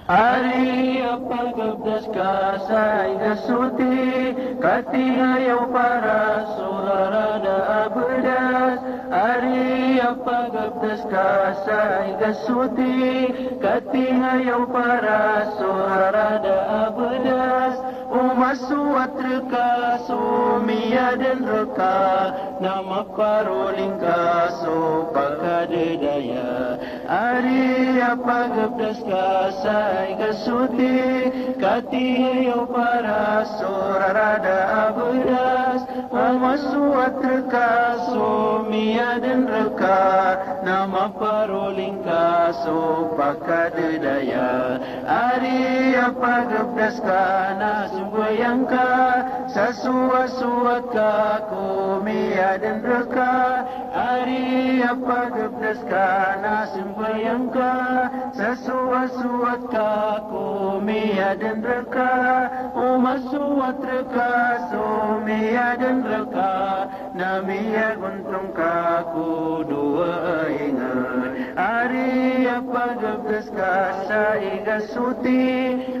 Ari apagabdas ka sa igasuti, katihayaw para surarada abedas. Ari apagabdas ka sa igasuti, katihayaw para surarada abedas. Umasuat reka sumia dan reka, nama paroling kaso pakadedaya. Ari apagabdas ka sa igasuti, katihayaw para surarada abedas. Umasuat reka sumia dan reka, nama paroling kaso pakadedaya. Ari apagabdas ka na sumbayang ka, sa suwat-suwat ka kumia dan reka. Ari apagabdas ka na sumbayang ka, sa suwat-suwat ka kumia dan reka. Umasuwat reka sumia dan reka, namiya guntong ka kudua ingat. Ari apagabdas ka sa igasuti,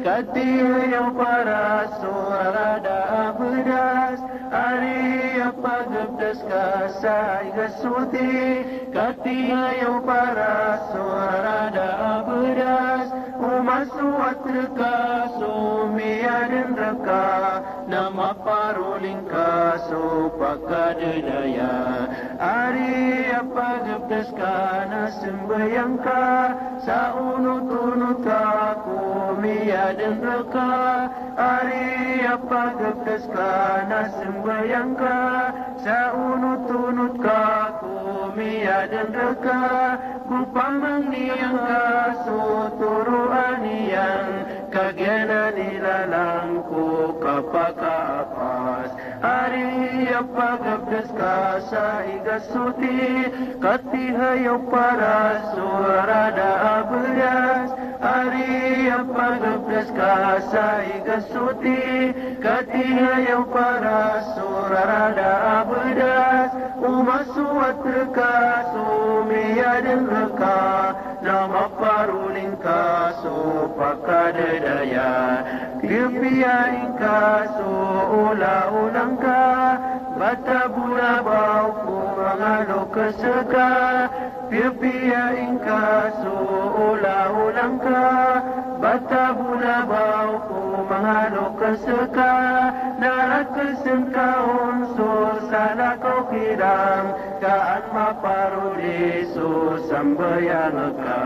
katihayaw para surarada abedas. Ari apagabdas ka sa igasuti, katihayaw para surarada abedas. Umasuat reka sumia dan reka, nama paroling kaso pakadedaya. Ari apagabdas ka na sembayang ka, sa unut-unut ka kumia dan reka. Ari apagabdas ka na sembayang ka, sa unut-unut ka kumia dan reka. Kupamang niyang kaso turuanian, kagena nilalang ko kapakaapas. Ari apagabdas ka sa igasuti, katihayaw para surarada abedas. Ari apagabdas ka sa igasuti, katihayaw para surarada abedas. Umasuat reka sumia dan reka, nama paroling kaso pakadedaya. Kipiyain kaso ula-ulang ka, bata bulabaw ko mga lokasaka. Kipiyain kaso ula-ulang ka, bata bulabaw ko mga lokasaka. Narakasan ka unso sana kau kirang, kaan maparuli so sambayang ka.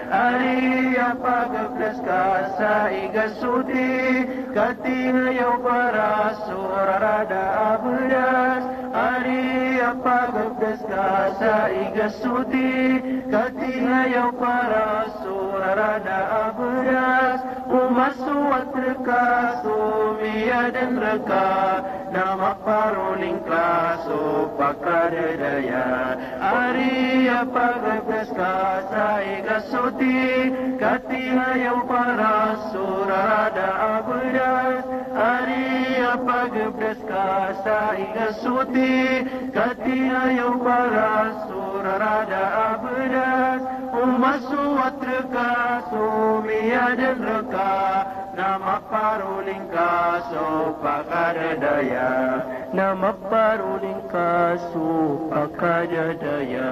Ari apagabdas ka sa igasuti, katihayaw para surarada abedas. Ari apagabdas ka sa igasuti, katihayaw para surarada abedas. Umasuat reka sumia dan reka, nama paroling kaso pakadedaya. Ari apagabdas ka sa igasuti, katihayaw para surarada abedas. Ari apagabdas ka sa igasuti, katihayaw para surarada abedas. Umasuat reka sumia dan reka, nama paroling kaso pakadedaya. Nama paroling kaso pakadedaya.